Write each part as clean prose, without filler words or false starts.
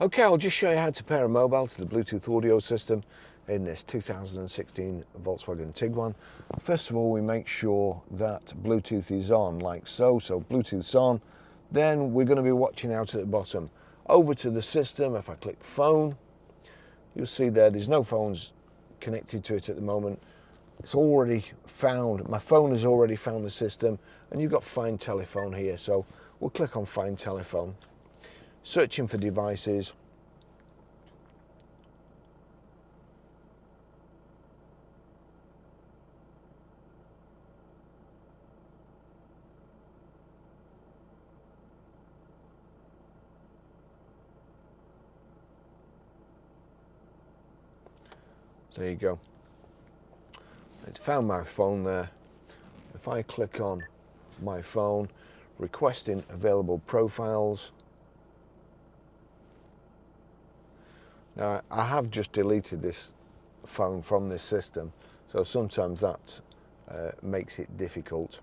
Okay, I'll just show you how to pair a mobile to the Bluetooth audio system in this 2016 Volkswagen Tiguan. First of all, we make sure that Bluetooth is on, like so. So Bluetooth's on. Then we're going to be watching out at the bottom. Over to the system, if I click phone, you'll see there's no phones connected to it at the moment. It's already found, my phone has already found the system, and you've got Find Telephone here. So we'll click on Find Telephone. Searching for devices. There you go. It's found my phone there. If I click on my phone, requesting available profiles. Now I have just deleted this phone from this system, so sometimes that makes it difficult.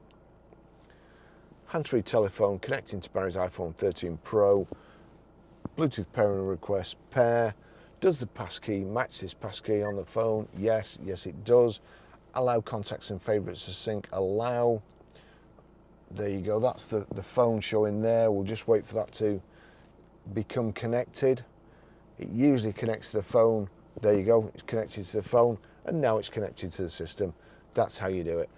Hands-free telephone connecting to Barry's iPhone 13 Pro. Bluetooth pairing request, pair. Does the passkey match this passkey on the phone? Yes, it does. Allow contacts and favorites to sync, allow. There you go, that's the phone showing there. We'll just wait for that to become connected. It usually connects to the phone. There you go, it's connected to the phone, and now it's connected to the system. That's how you do it.